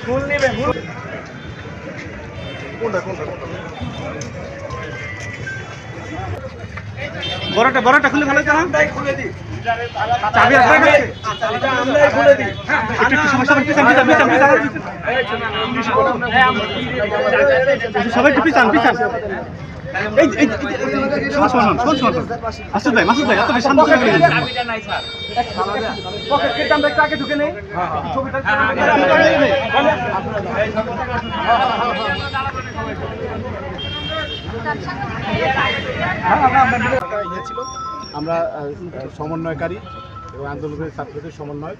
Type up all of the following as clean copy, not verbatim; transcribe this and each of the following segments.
ফুল নেবে ফুল বড়টা খুলে ভালো জানা খুলে দিই চাবি আপনার কাছে চাবিটা আমরাই খুলে দিই সবাই একটু পিছান এই শোন আসুন ভাই মাসুদ ভাই এত শান্ত করে গেলেন চাবিটা নাই স্যার পকেট কেটে আমরা একটু আগে ঢুকে নেই ছবিটা আমরা সমন্বয়কারী এবং আন্দোলনের ছাত্রদের সমন্বয়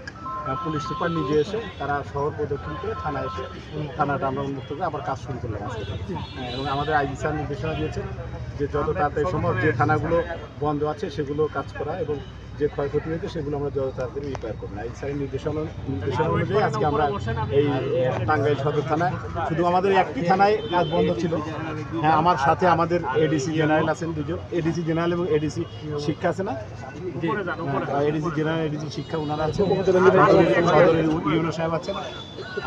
পুলিশ সুপার নিজে এসে তারা শহর প্রদক্ষিণ করে থানায় এসে থানাটা আমরা উন্মুক্ত করে আবার কাজ শুরু করলাম আজকে এবং আমাদের আইজি স্যার নির্দেশনা দিয়েছেন যে যত তাড়াতাড়ি সম্ভব যে থানাগুলো বন্ধ আছে সেগুলো কাজ করা এবং যে ক্ষয়ক্ষতি হয়েছে সেগুলো আমরা যত তাড়াতাড়ি রিপেয়ার করবো আইজি স্যারের নির্দেশনা অনুযায়ী আজকে আমরা এই টাঙ্গাইল সদর থানায় শুধু আমাদের একটি থানায় কাজ বন্ধ ছিল। হ্যাঁ, আমার সাথে আমাদের এডিসি জেনারেল আছেন দুজন, এডিসি জেনারেল এবং এডিসি শিক্ষা আছে না, এডিসি জেনারেল এডিসি শিক্ষা ওনারা আছেন, সদরের ইউনো সাহেব আছেন,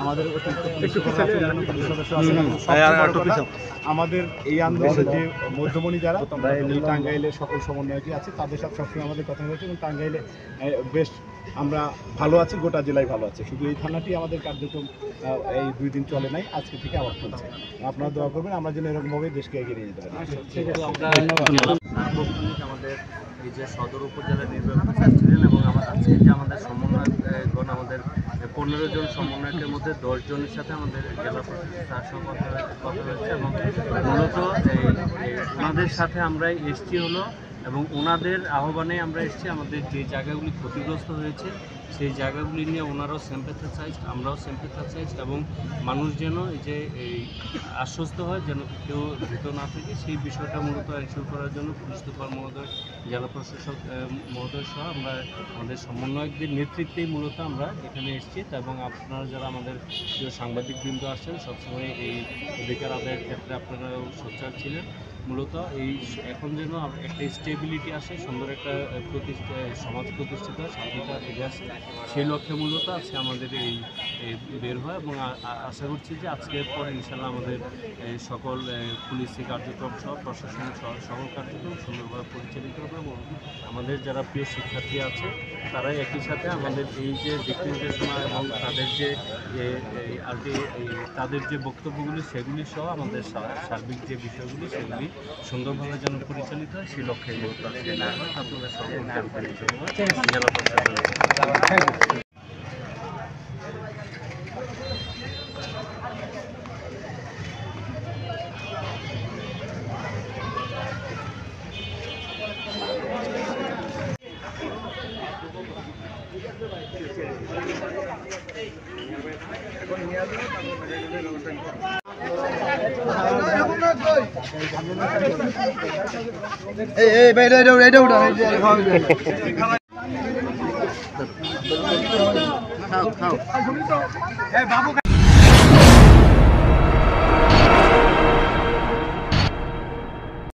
আমাদের আমাদের এই আন্দোলনের যে মধ্যমণি যারা এই টাঙ্গাইলের সকল সমন্বয়কই আছে তাদের সাথে সবসময় আমাদের কথা হয়েছে এবং টাঙ্গাইলে বেশ আমরা ভালো আছি, গোটা জেলায় ভালো আছে। শুধু এই থানাটি আমাদের কার্যক্রম এই 2 দিন চলে নাই, আজকে থেকে আবার চলছে। আপনারা দোয়া করবেন আমরা যেন এরকমভাবে দেশকে এগিয়ে নিয়ে যেতে পারি। আমাদের এই যে সদর উপজেলা নির্বাহী অফিসার ছিলেন এবং আজকে যে আমাদের সমন্বয়কগণ আমাদের 15 জন সমন্বয়কের মধ্যে 10 জনের সাথে আমাদের জেলা প্রশাসক তার সঙ্গে কথা হয়েছে এবং মূলত ওনাদের সাথে আমরাই এসছি হলো এবং ওনাদের আহ্বানে আমরা এসেছি। আমাদের যে জায়গাগুলি ক্ষতিগ্রস্ত হয়েছে সেই জায়গাগুলি নিয়ে ওনারাও সিম্প্যাথাইজ, আমরাও সিম্প্যাথাইজ এবং মানুষ যেন এই যে এই আশ্বস্ত হয় যেন কেউ ভীত না থাকে সেই বিষয়টা মূলত এনশিওর করার জন্য পুলিশ সুপার মহোদয়, জেলা প্রশাসক মহোদয় সহ আমরা আমাদের সমন্বয়কদের নেতৃত্বেই মূলত আমরা এখানে এসেছি। এবং আপনারা যারা আমাদের সাংবাদিকবৃন্দ আসছেন সবসময় এই অধিকার আদায়ের ক্ষেত্রে আপনারাও সোচ্চার ছিলেন। মূলত এই এখন যেন একটা স্টেবিলিটি আসে, সুন্দর একটা সমাজ প্রতিষ্ঠিত শান্তিটা ফিরে আসে, সেই লক্ষ্যে মূলত আজকে আমাদের এই বের হয় এবং আশা করছি যে আজকের পর ইনশাল্লাহ আমাদের সকল পুলিশি কার্যক্রম সহ প্রশাসনিক সকল কার্যক্রম সুন্দরভাবে পরিচালিত হবে এবং আমাদের যারা প্রিয় শিক্ষার্থী আছে তারা একই সাথে আমাদের এই যে দিক নির্দেশনা এবং তাদের যে তাদের যে বক্তব্যগুলি সেগুলি সহ আমাদের সার্বিক যে বিষয়গুলি সেগুলি সুন্দরভাবে যেন পরিচালিত হয় সেই লক্ষ্যে আপনাদের সকল জানকারির জন্য জেলা প্রশাসন। এই ভাই এটা উঠা খাও